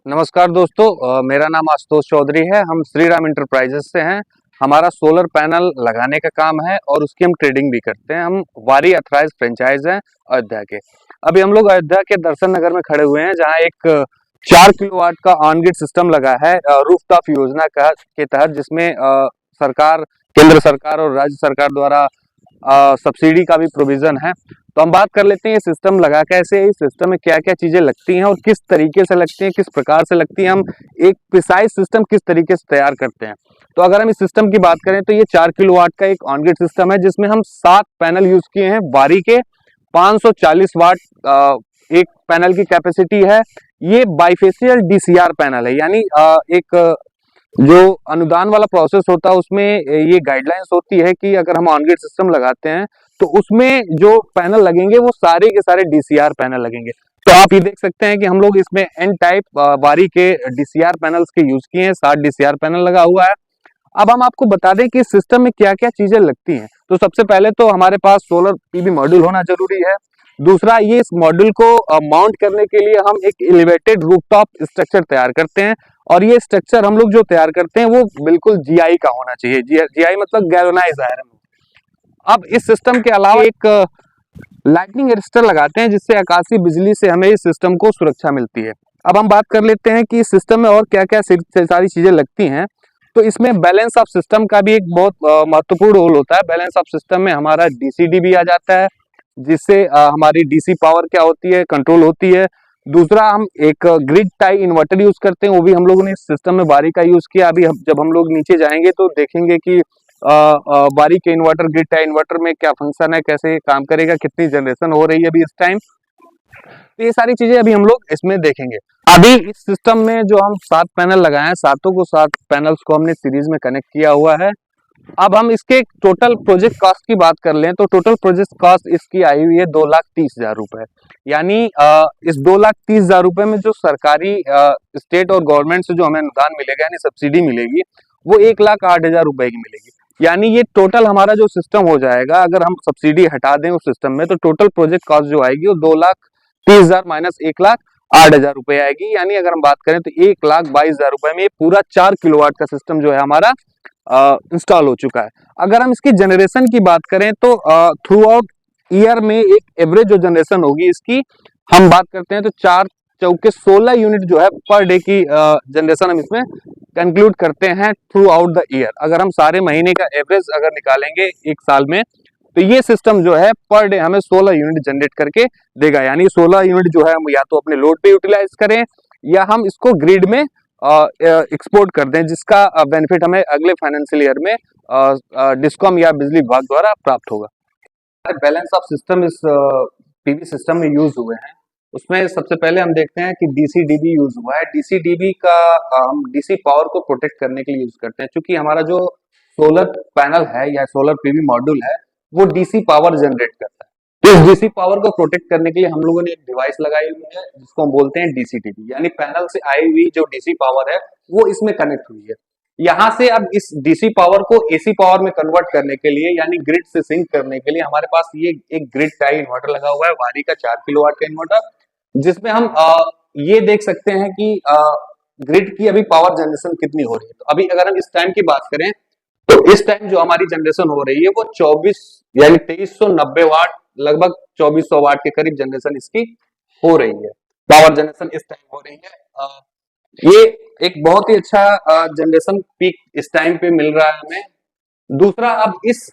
नमस्कार दोस्तों, मेरा नाम आशुतोष चौधरी है। हम श्री राम इंटरप्राइजेस से हैं। हमारा सोलर पैनल लगाने का काम है और उसकी हम ट्रेडिंग भी करते हैं। हम वारी अथराइज फ्रेंचाइज हैं अयोध्या के। अभी हम लोग अयोध्या के दर्शन नगर में खड़े हुए हैं, जहां एक 4 किलोवाट का ऑन ग्रिड सिस्टम लगा है रूफटॉप योजना के तहत, जिसमें सरकार, केंद्र सरकार और राज्य सरकार द्वारा सब्सिडी का भी प्रोविजन है। तो हम बात कर लेते हैं ये सिस्टम लगा कैसे है, इस सिस्टम में क्या क्या चीजें लगती हैं और किस तरीके से लगती हैं, किस प्रकार से लगती हैं, हम एक प्रिसाइज सिस्टम किस तरीके से तैयार करते हैं। तो अगर हम इस सिस्टम की बात करें तो ये 4 किलोवाट का एक ऑन ग्रिड सिस्टम है, जिसमें हम 7 पैनल यूज किए हैं वारी के। 540 वाट एक पैनल की कैपेसिटी है। ये बाइफेशियल डीसीआर पैनल है, यानी एक जो अनुदान वाला प्रोसेस होता है उसमें ये गाइडलाइंस होती है कि अगर हम ऑन ग्रिड सिस्टम लगाते हैं तो उसमें जो पैनल लगेंगे वो सारे के सारे डीसीआर पैनल लगेंगे। तो आप ये देख सकते हैं कि हम लोग इसमें एन टाइप वारी के डीसीआर पैनल्स के यूज किए हैं। 60 डीसीआर पैनल लगा हुआ है। अब हम आपको बता दें कि इस सिस्टम में क्या क्या चीजें लगती हैं। तो सबसे पहले तो हमारे पास सोलर पीवी मॉड्यूल होना जरूरी है। दूसरा, ये इस मॉड्यूल को माउंट करने के लिए हम एक एलिवेटेड रूफटॉप स्ट्रक्चर तैयार करते हैं, और ये स्ट्रक्चर हम लोग जो तैयार करते हैं वो बिल्कुल जीआई का होना चाहिए। जीआई मतलब गैल्वेनाइज्ड आयरन। अब इस सिस्टम के अलावा एक लाइटनिंग अरेस्टर लगाते हैं, जिससे आकाशीय बिजली से हमें इस सिस्टम को सुरक्षा मिलती है। अब हम बात कर लेते हैं कि इस सिस्टम में और क्या क्या सारी चीजें लगती हैं। तो इसमें बैलेंस ऑफ सिस्टम का भी एक बहुत महत्वपूर्ण रोल होता है। बैलेंस ऑफ सिस्टम में हमारा डीसीडी भी आ जाता है, जिससे हमारी डीसी पावर क्या होती है, कंट्रोल होती है। दूसरा, हम एक ग्रिड टाई इन्वर्टर यूज करते हैं, वो भी हम लोगों ने इस सिस्टम में वारी का यूज किया। अभी जब हम लोग नीचे जाएंगे तो देखेंगे कि वारी के इन्वर्टर, ग्रिड टाई इन्वर्टर में क्या फंक्शन है, कैसे काम करेगा, कितनी जनरेशन हो रही है अभी इस टाइम। तो ये सारी चीजें अभी हम लोग इसमें देखेंगे। अभी इस सिस्टम में जो हम 7 पैनल लगाए हैं, 7 पैनल्स को हमने सीरीज में कनेक्ट किया हुआ है। अब हम इसके टोटल प्रोजेक्ट कॉस्ट की बात कर लें तो टोटल प्रोजेक्ट कॉस्ट इसकी आई हुई है 2,30,000 रुपए। यानी इस 2,30,000 रुपए में जो सरकारी स्टेट और गवर्नमेंट से जो हमें अनुदान मिलेगा, यानी सब्सिडी मिलेगी, वो 1,08,000 रुपए की मिलेगी। यानी ये टोटल हमारा जो सिस्टम हो जाएगा, अगर हम सब्सिडी हटा दें उस सिस्टम में, तो टोटल प्रोजेक्ट कॉस्ट जो आएगी वो 2,30,000 माइनस 1,08,000 रुपए आएगी। यानी अगर हम बात करें तो 1,22,000 रुपए में पूरा 4 किलोवाट का सिस्टम जो है हमारा इंस्टॉल हो चुका है। अगर हम इसकी जनरेशन की बात करें तो थ्रू आउट ईयर में एक एवरेज जो जनरेशन होगी इसकी, हम बात करते हैं तो 4 चौके 16 यूनिट जो है पर डे की जनरेशन हम इसमें कंक्लूड करते हैं थ्रू आउट द ईयर। अगर हम सारे महीने का एवरेज अगर निकालेंगे एक साल में, तो ये सिस्टम जो है पर डे हमें 16 यूनिट जनरेट करके देगा। यानी 16 यूनिट जो है हम या तो अपने लोड पे यूटिलाइज करें या हम इसको ग्रिड में एक्सपोर्ट कर दें, जिसका बेनिफिट हमें अगले फाइनेंशियल ईयर में डिस्कॉम या बिजली विभाग द्वारा प्राप्त होगा। बैलेंस ऑफ सिस्टम इस पीवी सिस्टम में यूज हुए हैं। उसमें सबसे पहले हम देखते हैं कि डीसीडीबी यूज हुआ है। डीसीडीबी का हम डीसी पावर को प्रोटेक्ट करने के लिए यूज करते हैं, क्योंकि हमारा जो सोलर पैनल है या सोलर पीवी मॉड्यूल है वो डीसी पावर जनरेट करता है। तो इस डीसी पावर को प्रोटेक्ट करने के लिए हम लोगों ने एक डिवाइस लगाई हुई है, जिसको हम बोलते हैं डीसीडीबी, यानी पैनल से आई हुई जो डीसी पावर है वो इसमें कनेक्ट हुई है। यहाँ से अब इस डीसी पावर को एसी पावर में कन्वर्ट करने के लिए, यानी ग्रिड से सिंक करने के लिए, हमारे पास ये एक ग्रिड टाई इन्वर्टर लगा हुआ है, वारी का 4 किलोवाट का इन्वर्टर, जिसमें हम ये देख सकते हैं कि ग्रिड की अभी पावर जनरेशन कितनी हो रही है। तो अभी अगर हम इस टाइम की बात करें तो इस टाइम जो हमारी जनरेशन हो रही है वो 24 यानी 2390 वाट, लगभग 2400 वाट के करीब जनरेशन इसकी हो रही है। पावर जनरेशन इस टाइम हो रही है। ये एक बहुत ही अच्छा जनरेशन पीक इस टाइम पे मिल रहा है हमें। दूसरा, अब इस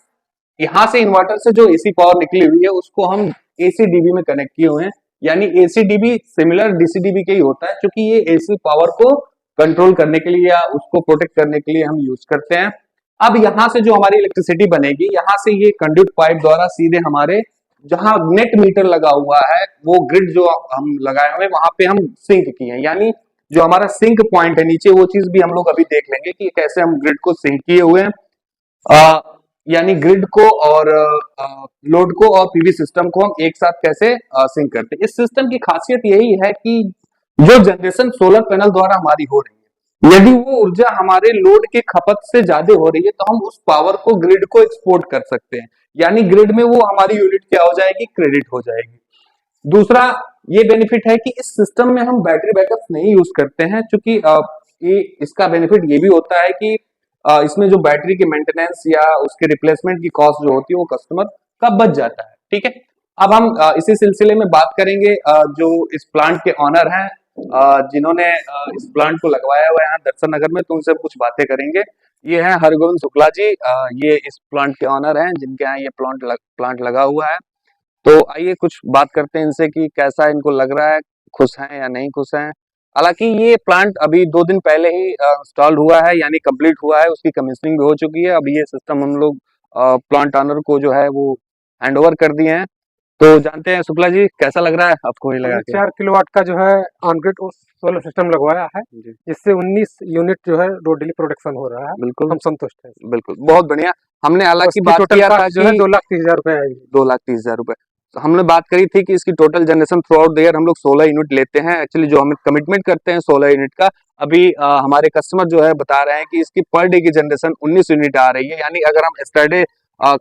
यहां से इन्वर्टर से जो एसी पावर निकली हुई है उसको हम एसीडीबी में कनेक्ट किए हुए हैं। यानी एसीडीबी सिमिलर डीसीडीबी के ही होता है, क्योंकि ये एसी पावर को कंट्रोल करने के लिए या उसको प्रोटेक्ट करने के लिए हम यूज करते हैं। अब यहाँ से जो हमारी इलेक्ट्रिसिटी बनेगी, यहाँ से ये कंड्यूट पाइप द्वारा सीधे हमारे जहां नेट मीटर लगा हुआ है, वो ग्रिड जो हम लगाए हुए वहां पे हम सिंक किए हैं। यानी जो हमारा सिंक पॉइंट है नीचे, वो चीज भी हम लोग अभी देख लेंगे कि कैसे हम ग्रिड को सिंक किए हुए हैं। यानी ग्रिड को और लोड को और पीवी सिस्टम को हम एक साथ कैसे सिंक करते हैं। इस सिस्टम की खासियत यही है कि जो जनरेशन सोलर पैनल द्वारा हमारी हो रही है, यदि वो ऊर्जा हमारे लोड के खपत से ज्यादा हो रही है तो हम उस पावर को ग्रिड को एक्सपोर्ट कर सकते हैं। यानी ग्रिड में वो हमारी यूनिट क्या हो जाएगी, क्रेडिट हो जाएगी। दूसरा, ये बेनिफिट है कि इस सिस्टम में हम बैटरी बैकअप नहीं यूज करते हैं, क्योंकि ये इसका बेनिफिट ये भी होता है कि इसमें जो बैटरी की मेंटेनेंस या उसके रिप्लेसमेंट की कॉस्ट जो होती है वो कस्टमर का बच जाता है। ठीक है, अब हम इसी सिलसिले में बात करेंगे जो इस प्लांट के ऑनर हैं, जिन्होंने इस प्लांट को लगवाया हुआ है यहाँ दर्शन नगर में, तो उनसे कुछ बातें करेंगे। ये हैं हरगोविंद शुक्ला जी, ये इस प्लांट के ऑनर हैं जिनके यहाँ ये प्लांट लगा हुआ है। तो आइए कुछ बात करते हैं इनसे कि कैसा इनको लग रहा है, खुश हैं या नहीं खुश हैं। हालांकि ये प्लांट अभी 2 दिन पहले ही इंस्टॉल हुआ है, यानी कंप्लीट हुआ है, उसकी कमीशनिंग भी हो चुकी है। अभी ये सिस्टम हम लोग प्लांट ऑनर को जो है वो हैंड ओवर कर दिए हैं। तो जानते हैं शुक्ला जी, कैसा लग रहा है आपको ये लगा के? 4 किलोवाट का जो है ऑन ग्रिड सोलर सिस्टम लगवाया है, जी, जिससे 19 यूनिट जो है डेली प्रोडक्शन हो रहा है। बिल्कुल हम संतुष्ट हैं। बिल्कुल, बहुत बढ़िया। हमने हालांकि उसकी बात टोटल किया था कॉस्ट जो है कि 2,30,000 रुपए आएगी। 2,30,000 रुपए। तो हमने बात करी थी कि इसकी total generation through out the year हम लोग 16 यूनिट लेते हैं। एक्चुअली जो हम कमिटमेंट करते हैं 16 यूनिट का, अभी हमारे कस्टमर जो है बता रहे हैं कि इसकी पर डे की जनरेशन 19 यूनिट आ रही है। यानी अगर हम एस्टरडे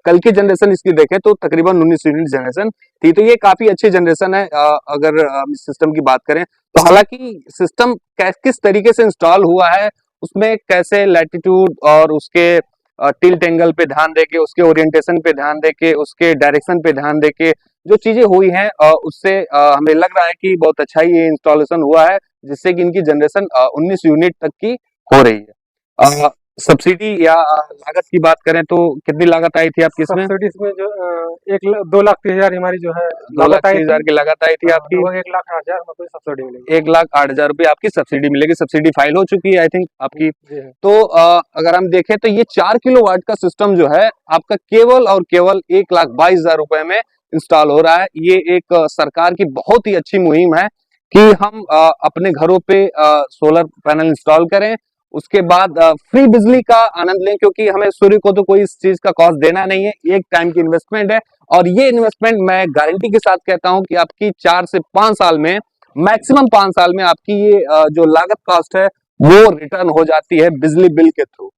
कल की जनरेशन इसकी देखें तो तकरीबन 19 यूनिट जनरेशन थी, तो ये काफी अच्छी जनरेशन है। अगर इस सिस्टम की बात करें तो हालांकि सिस्टम किस तरीके से इंस्टॉल हुआ है, उसमें कैसे लैटिट्यूड और उसके टिल्ट एंगल पे ध्यान देके, उसके ओरिएंटेशन पे ध्यान देके, उसके डायरेक्शन पे ध्यान देके जो चीजें हुई हैं, उससे हमें लग रहा है कि बहुत अच्छा ही ये इंस्टॉलेशन हुआ है, जिससे कि इनकी जनरेशन 19 यूनिट तक की हो रही है। सब्सिडी या लागत की बात करें तो कितनी लागत आई थी आपकी इसमें? सब्सिडी इसमें जो 2,30,000 हमारी जो है 2,30,000 की लागत आई थी आपकी। 1,08,000 में कोई सब्सिडी मिलेगी। 1,08,000 रुपये आपकी सब्सिडी मिलेगी। सब्सिडी फाइल हो चुकी है आई थिंक आपकी। जी हाँ। तो अगर हम देखें तो ये 4 किलोवाट का सिस्टम जो है आपका केवल और केवल 1,22,000 रुपए में इंस्टॉल हो रहा है। ये एक सरकार की बहुत ही अच्छी मुहिम है कि हम अपने घरों पे सोलर पैनल इंस्टॉल करें, उसके बाद फ्री बिजली का आनंद लें, क्योंकि हमें सूर्य को तो कोई इस चीज का कॉस्ट देना नहीं है, एक टाइम की इन्वेस्टमेंट है। और ये इन्वेस्टमेंट मैं गारंटी के साथ कहता हूं कि आपकी 4 से 5 साल में, मैक्सिमम 5 साल में आपकी ये जो लागत कॉस्ट है वो रिटर्न हो जाती है बिजली बिल के थ्रू।